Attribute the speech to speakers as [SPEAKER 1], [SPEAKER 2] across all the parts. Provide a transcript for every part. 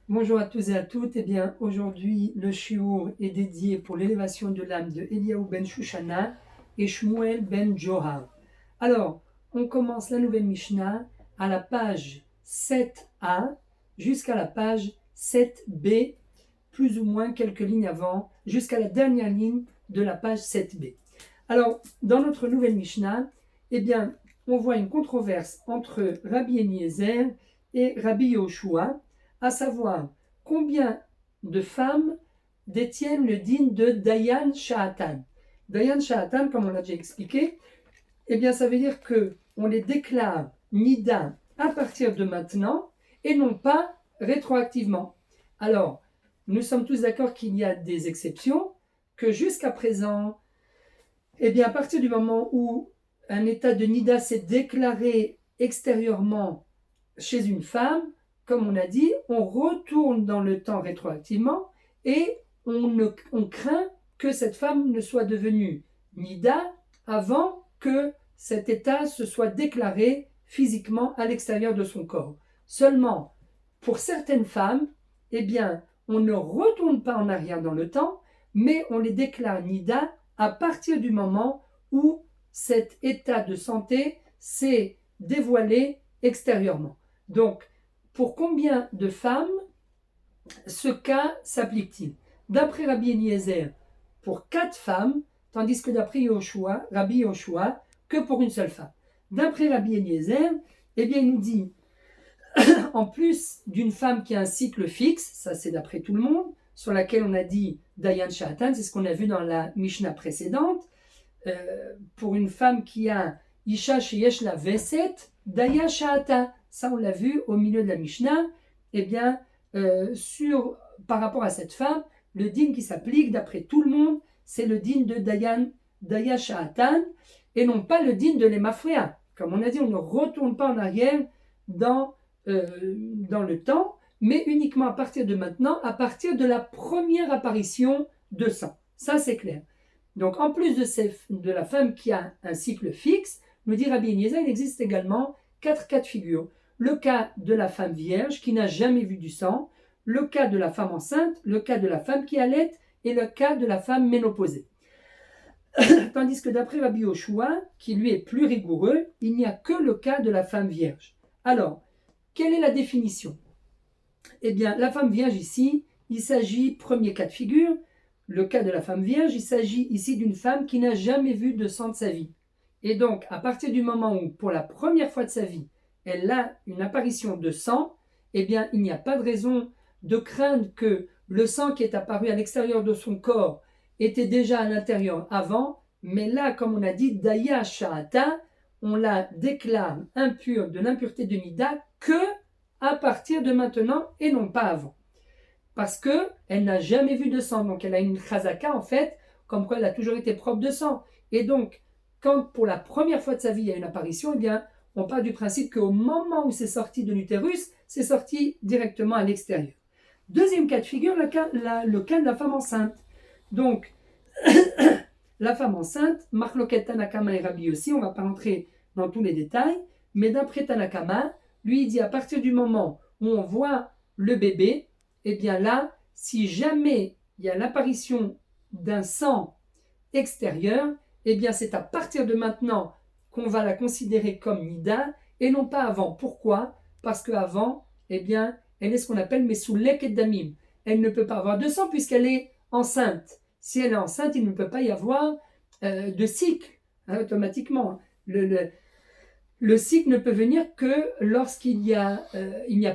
[SPEAKER 1] Bonjour à tous et à toutes. Eh bien, aujourd'hui, le shiur est dédié pour l'élévation de l'âme de Eliaou ben Shushana et Shmuel ben Johar. Alors, on commence la nouvelle Mishnah à la page 7a jusqu'à la page 7b, plus ou moins quelques lignes avant, jusqu'à la dernière ligne de la page 7b. Alors, dans notre nouvelle Mishnah, eh bien, on voit une controverse entre Rabbi Eliezer et Rabbi Yoshua, à savoir combien de femmes détiennent le din de Dayan Sha'atan. Dayan Sha'atan, comme on l'a déjà expliqué, eh bien, ça veut dire qu'on les déclare Nida à partir de maintenant et non pas rétroactivement. Alors, nous sommes tous d'accord qu'il y a des exceptions, que jusqu'à présent, eh bien, à partir du moment où un état de Nida s'est déclaré extérieurement chez une femme, comme on a dit, on retourne dans le temps rétroactivement et on craint que cette femme ne soit devenue Nida avant que cet état se soit déclaré physiquement à l'extérieur de son corps. Seulement, pour certaines femmes, eh bien, on ne retourne pas en arrière dans le temps, mais on les déclare Nida à partir du moment où cet état de santé s'est dévoilé extérieurement. Donc, pour combien de femmes ce cas s'applique-t-il? D'après Rabbi Eliezer, pour 4 femmes, tandis que d'après Rabbi Yoshua, que pour une seule femme. D'après Rabbi Eliezer, eh bien, il nous dit, en plus d'une femme qui a un cycle fixe, ça c'est d'après tout le monde, sur laquelle on a dit Dayan Sha'atan, c'est ce qu'on a vu dans la Mishnah précédente, pour une femme qui a Isha Sheyesh la Veset, Daya Sha'ata. Ça, on l'a vu au milieu de la Mishnah. Eh bien, par rapport à cette femme, le din qui s'applique d'après tout le monde, c'est le din de Daya Sha'atan, et non pas le din de l'Emafria. Comme on a dit, on ne retourne pas en arrière dans le temps, mais uniquement à partir de maintenant, à partir de la première apparition de sang. Ça, c'est clair. Donc, en plus de la femme qui a un cycle fixe, nous dit Rabbi Eliezer, il existe également 4 cas de figure. Le cas de la femme vierge qui n'a jamais vu du sang, le cas de la femme enceinte, le cas de la femme qui allait et le cas de la femme ménopausée. Tandis que d'après Rabbi Yoshua, qui lui est plus rigoureux, il n'y a que le cas de la femme vierge. Alors, quelle est la définition? Eh bien, la femme vierge ici, il s'agit, premier cas de figure, le cas de la femme vierge, il s'agit ici d'une femme qui n'a jamais vu de sang de sa vie. Et donc, à partir du moment où, pour la première fois de sa vie, elle a une apparition de sang, eh bien, il n'y a pas de raison de craindre que le sang qui est apparu à l'extérieur de son corps était déjà à l'intérieur avant, mais là, comme on a dit, Daya Sha'ata, on la déclare impure de l'impureté de Nida que à partir de maintenant et non pas avant. Parce qu'elle n'a jamais vu de sang, donc elle a une chazaka en fait, comme quoi elle a toujours été propre de sang. Et donc, quand pour la première fois de sa vie il y a une apparition, eh bien, on part du principe qu'au moment où c'est sorti de l'utérus, c'est sorti directement à l'extérieur. Deuxième cas de figure, le cas de la femme enceinte. Donc, la femme enceinte, Marloket Tanakama et Rabbi aussi, on ne va pas rentrer dans tous les détails, mais d'après Tanakama, lui il dit à partir du moment où on voit le bébé, eh bien là, si jamais il y a l'apparition d'un sang extérieur, eh bien c'est à partir de maintenant qu'on va la considérer comme Nida et non pas avant. Pourquoi? Parce qu'avant, eh bien, elle est ce qu'on appelle Mesoulek et Damim. Elle ne peut pas avoir de sang puisqu'elle est enceinte. Si elle est enceinte, il ne peut pas y avoir de cycle automatiquement. Le cycle ne peut venir que lorsqu'il n'y a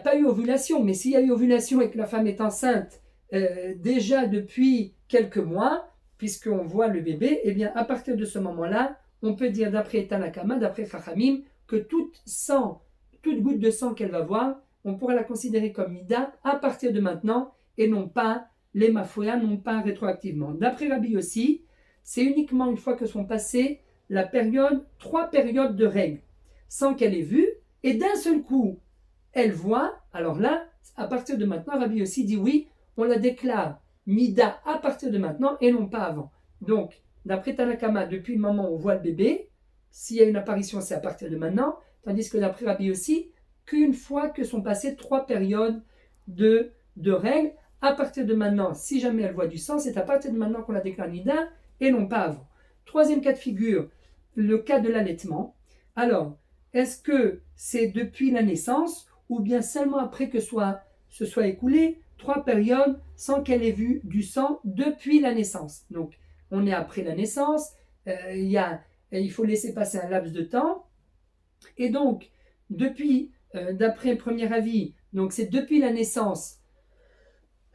[SPEAKER 1] pas eu ovulation. Mais s'il y a eu ovulation et que la femme est enceinte déjà depuis quelques mois, puisqu'on voit le bébé, eh bien à partir de ce moment-là, on peut dire d'après Tanakama, d'après Chachamim, que toute goutte de sang qu'elle va voir, on pourra la considérer comme Nida à partir de maintenant et non pas les Mafouya, non pas rétroactivement. D'après Rabbi aussi, c'est uniquement une fois que sont passées 3 périodes de règles, sans qu'elle ait vu, et d'un seul coup, elle voit, alors là, à partir de maintenant, Rabbi aussi dit oui, on la déclare Nida à partir de maintenant et non pas avant. Donc, d'après Tanakama, depuis le moment où on voit le bébé, s'il y a une apparition, c'est à partir de maintenant, tandis que d'après Rabbi aussi, qu'une fois que sont passées 3 périodes de de règles, à partir de maintenant, si jamais elle voit du sang, c'est à partir de maintenant qu'on la déclare nida et non pas avant. Troisième cas de figure, le cas de l'allaitement. Alors, est-ce que c'est depuis la naissance ou bien seulement après que se soit écoulé 3 périodes sans qu'elle ait vu du sang depuis la naissance? Donc, on est après la naissance, il faut laisser passer un laps de temps. Et donc, d'après le premier avis, donc c'est depuis la naissance,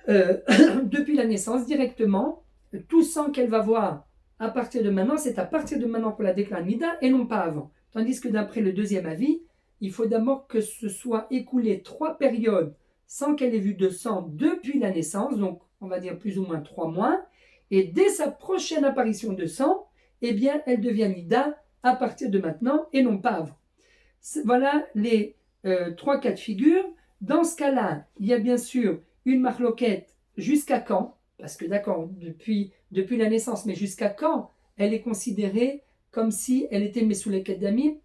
[SPEAKER 1] depuis la naissance directement, tout sang qu'elle va voir à partir de maintenant, c'est à partir de maintenant qu'on la déclare nida et non pas avant. Tandis que d'après le deuxième avis, il faut d'abord que ce soit écoulé 3 périodes sans qu'elle ait vu de sang depuis la naissance, donc on va dire plus ou moins 3 mois, et dès sa prochaine apparition de sang, eh bien elle devient nida à partir de maintenant et non pas avant. Voilà les 3 cas de figure. Dans ce cas-là, il y a bien sûr une marloquette jusqu'à quand, parce que d'accord, depuis la naissance, mais jusqu'à quand elle est considérée comme si elle était mesouleket damim,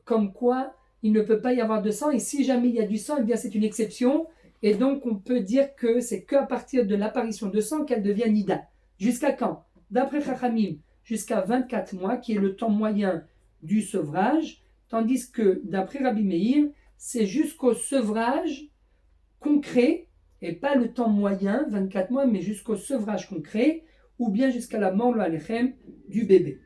[SPEAKER 1] comme quoi il ne peut pas y avoir de sang, et si jamais il y a du sang, eh bien c'est une exception, et donc on peut dire que c'est qu'à partir de l'apparition de sang qu'elle devient nida. Jusqu'à quand? D'après Chachamim, jusqu'à 24 mois, qui est le temps moyen du sevrage, tandis que d'après Rabbi Meir, c'est jusqu'au sevrage concret, et pas le temps moyen, 24 mois, mais jusqu'au sevrage concret, ou bien jusqu'à la mort, le alechem, du bébé.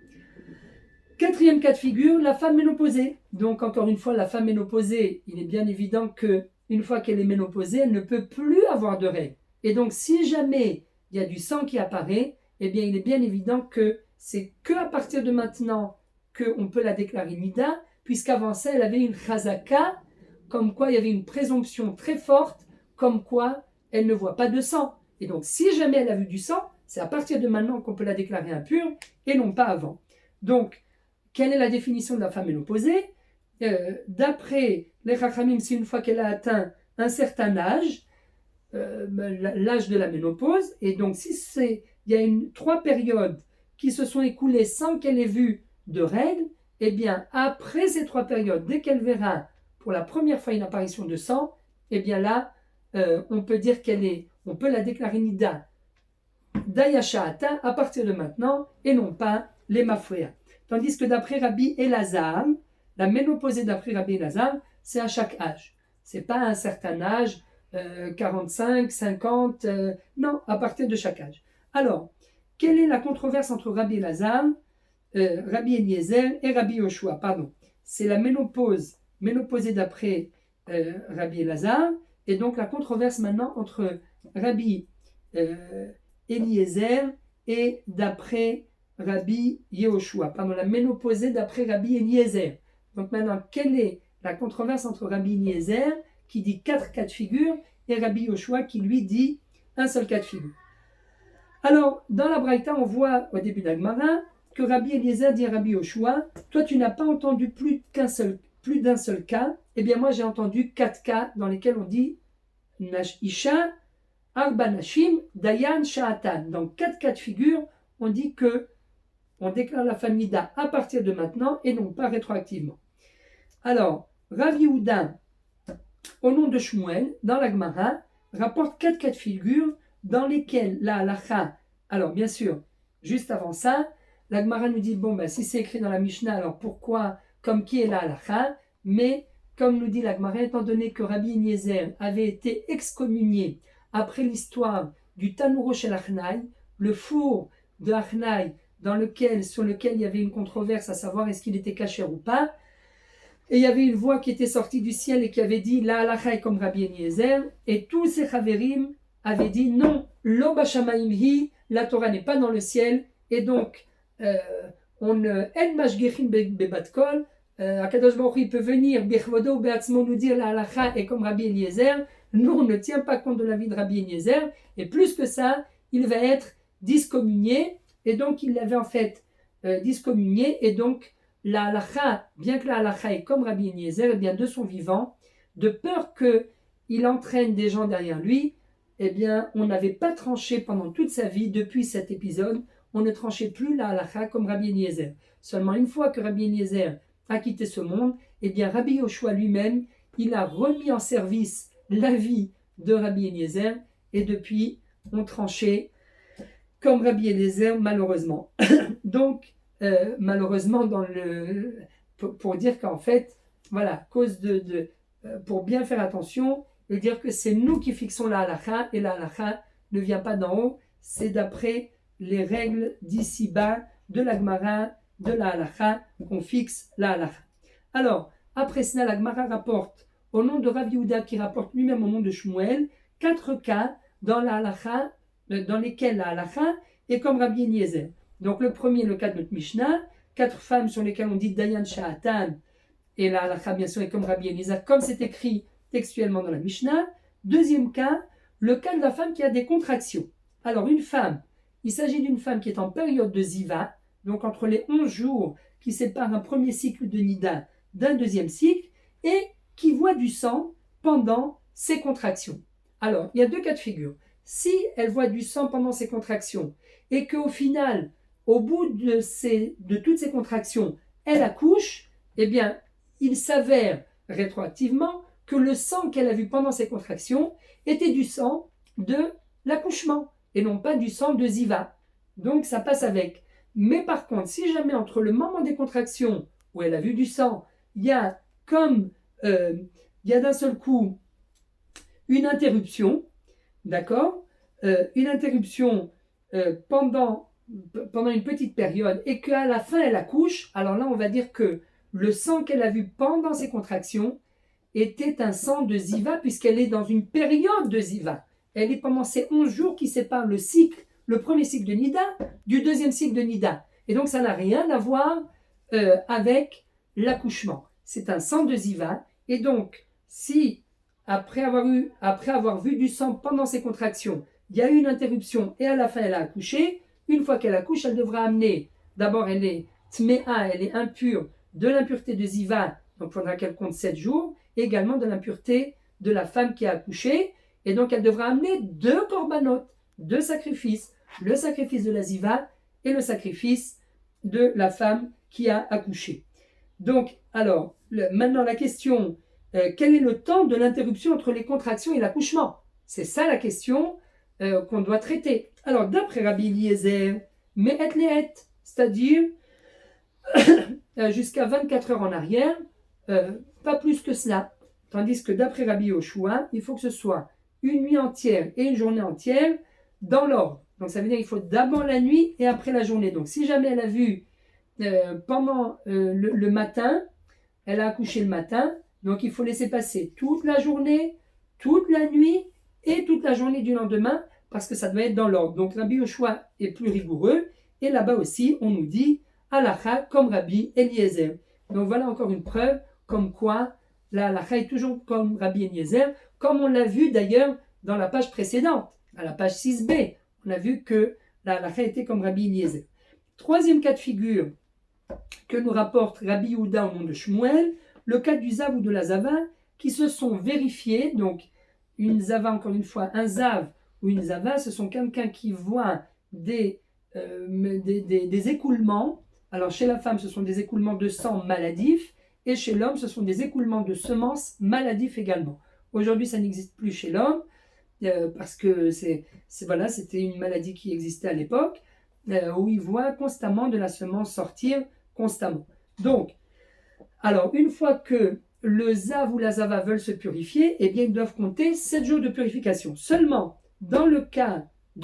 [SPEAKER 1] Quatrième cas de figure, la femme ménopausée. Donc encore une fois, la femme ménopausée, il est bien évident qu'une fois qu'elle est ménopausée, elle ne peut plus avoir de règles. Et donc si jamais il y a du sang qui apparaît, eh bien il est bien évident que c'est qu'à partir de maintenant qu'on peut la déclarer nida, puisqu'avant ça, elle avait une chazaka, comme quoi il y avait une présomption très forte, comme quoi elle ne voit pas de sang. Et donc si jamais elle a vu du sang, c'est à partir de maintenant qu'on peut la déclarer impure, et non pas avant. Donc, quelle est la définition de la femme ménopausée? D'après les Chachamim, c'est une fois qu'elle a atteint un certain âge, l'âge de la ménopause, et donc si il y a 3 périodes qui se sont écoulées sans qu'elle ait vu de règles, eh bien après ces 3 périodes, dès qu'elle verra pour la première fois une apparition de sang, eh bien là, on peut dire on peut la déclarer nida d'Ayasha'ata à partir de maintenant, et non pas les mafréas. Tandis que d'après Rabbi Elazar, la ménopausée d'après Rabbi Elazar, c'est à chaque âge. C'est pas à un certain âge, 45, 50, non, à partir de chaque âge. Alors, quelle est la controverse entre Rabbi Elazar, Rabbi Eliezer et Rabbi Yoshua? Pardon. C'est la ménopausée d'après Rabbi Elazar, et donc la controverse maintenant entre Rabbi Eliezer et d'après Rabbi Yehoshua, pardon, la ménopausée d'après Rabbi Eliezer. Donc maintenant, quelle est la controverse entre Rabbi Eliezer qui dit 4 cas de figure et Rabbi Yehoshua qui lui dit un seul cas de figure? Alors, dans la Braïta, on voit au début d'Agmara que Rabbi Eliezer dit à Rabbi Yehoshua, toi tu n'as pas entendu plus d'un seul cas, eh bien moi j'ai entendu 4 cas dans lesquels on dit Isha, Arba Nashim, Dayan, Sha'atan. Dans 4 cas de figure, on dit que on déclare la femme nida à partir de maintenant et non pas rétroactivement. Alors, Rav Yehuda, au nom de Shmuel, dans la Gemara, rapporte 4 cas de figure dans lesquels la halacha, alors bien sûr, juste avant ça, la Gemara nous dit, si c'est écrit dans la Mishnah, alors pourquoi, comme qui est la halacha? Mais, comme nous dit la Gemara, étant donné que Rabbi Eliezer avait été excommunié après l'histoire du Tanuro shel Achnai, le four de Achnai, sur lequel il y avait une controverse, à savoir est-ce qu'il était kasher ou pas, et il y avait une voix qui était sortie du ciel et qui avait dit la halacha est comme Rabbi Eliezer, et tous ces chaverim avaient dit non, lo bashamaim hi, la Torah n'est pas dans le ciel, et donc on en mashgichin bebat kol, Akadosh Baruch Hu, il peut venir birvodo beatzmo nous dire la halacha est comme Rabbi Eliezer. Nous on ne tient pas compte de l'avis de Rabbi Eliezer, et plus que ça, il va être discommunié. Et donc, il l'avait en fait discommunié. Et donc, la halacha, bien que la halacha est comme Rabbi Eliezer, eh bien, de son vivant, de peur qu'il entraîne des gens derrière lui, eh bien, on n'avait pas tranché pendant toute sa vie, depuis cet épisode, on ne tranchait plus la halacha comme Rabbi Eliezer. Seulement une fois que Rabbi Eliezer a quitté ce monde, eh bien, Rabbi Yoshua lui-même, il a remis en service l'avis de Rabbi Eliezer, et depuis, ont tranché comme Rabbi Eliezer, malheureusement. Donc, malheureusement, pour dire qu'en fait, voilà, pour bien faire attention, et dire que c'est nous qui fixons la halakha, et la halakha ne vient pas d'en haut, c'est d'après les règles d'ici-bas, de la Gemara, de la halakha, qu'on fixe la halakha. Alors, après cela, la Gemara rapporte, au nom de Rav Yehuda, qui rapporte lui-même au nom de Shmuel, 4 cas dans la halakha, dans lesquels la halakha est comme Rabbi Eliezer. Donc le premier, le cas de notre Mishnah, 4 femmes sur lesquelles on dit Dayan Sha'atan, et la halakha bien sûr est comme Rabbi Eliezer, comme c'est écrit textuellement dans la Mishnah. Deuxième cas, le cas de la femme qui a des contractions. Alors une femme, il s'agit d'une femme qui est en période de ziva, donc entre les 11 jours qui séparent un premier cycle de nida d'un deuxième cycle, et qui voit du sang pendant ses contractions. Alors, il y a 2 cas de figure. Si elle voit du sang pendant ses contractions, et qu'au final, au bout de toutes ces contractions, elle accouche, eh bien, il s'avère rétroactivement que le sang qu'elle a vu pendant ses contractions était du sang de l'accouchement, et non pas du sang de ziva. Donc, ça passe avec. Mais par contre, si jamais entre le moment des contractions, où elle a vu du sang, il y a d'un seul coup une interruption, d'accord, une interruption pendant une petite période, et qu'à la fin elle accouche, alors là on va dire que le sang qu'elle a vu pendant ses contractions était un sang de ziva, puisqu'elle est dans une période de ziva. Elle est pendant ces 11 jours qui séparent le premier cycle de nida du deuxième cycle de nida, et donc ça n'a rien à voir avec l'accouchement. C'est un sang de ziva, et donc si après avoir vu du sang pendant ses contractions, il y a eu une interruption et à la fin elle a accouché, une fois qu'elle accouche, elle devra amener, d'abord elle est tméa, elle est impure, de l'impureté de ziva, donc il faudra qu'elle compte 7 jours, et également de l'impureté de la femme qui a accouché, et donc elle devra amener 2 korbanot, 2 sacrifices, le sacrifice de la ziva et le sacrifice de la femme qui a accouché. Donc, alors, maintenant la question, quel est le temps de l'interruption entre les contractions et l'accouchement? C'est ça la question qu'on doit traiter. Alors, d'après Rabbi Eliezer, me'et le'et, c'est-à-dire jusqu'à 24 heures en arrière, pas plus que cela. Tandis que d'après Rabbi Yoshua, il faut que ce soit une nuit entière et une journée entière dans l'ordre. Donc, ça veut dire qu'il faut d'abord la nuit et après la journée. Donc, si jamais elle a vu pendant le matin, elle a accouché le matin, donc il faut laisser passer toute la journée, toute la nuit et toute la journée du lendemain, parce que ça doit être dans l'ordre. Donc Rabbi Yoshua est plus rigoureux, et là-bas aussi on nous dit halakha comme Rabbi Eliezer. Donc voilà encore une preuve comme quoi la halakha est toujours comme Rabbi Eliezer, comme on l'a vu d'ailleurs dans la page précédente, à la page 6b, on a vu que la halakha était comme Rabbi Eliezer. Troisième cas de figure que nous rapporte Rabbi Yehuda au nom de Shmuel, le cas du zav ou de la zava, qui se sont vérifiés. Donc une zava, encore une fois, un zav ou une zava, ce sont quelqu'un qui voit des écoulements. Alors chez la femme, ce sont des écoulements de sang maladifs, et chez l'homme, ce sont des écoulements de semences maladifs également. Aujourd'hui, ça n'existe plus chez l'homme, parce que c'était une maladie qui existait à l'époque, où il voit constamment de la semence sortir constamment. Donc, alors, une fois que le zav ou la zava veulent se purifier, eh bien, ils doivent compter 7 jours de purification. Seulement, dans le cas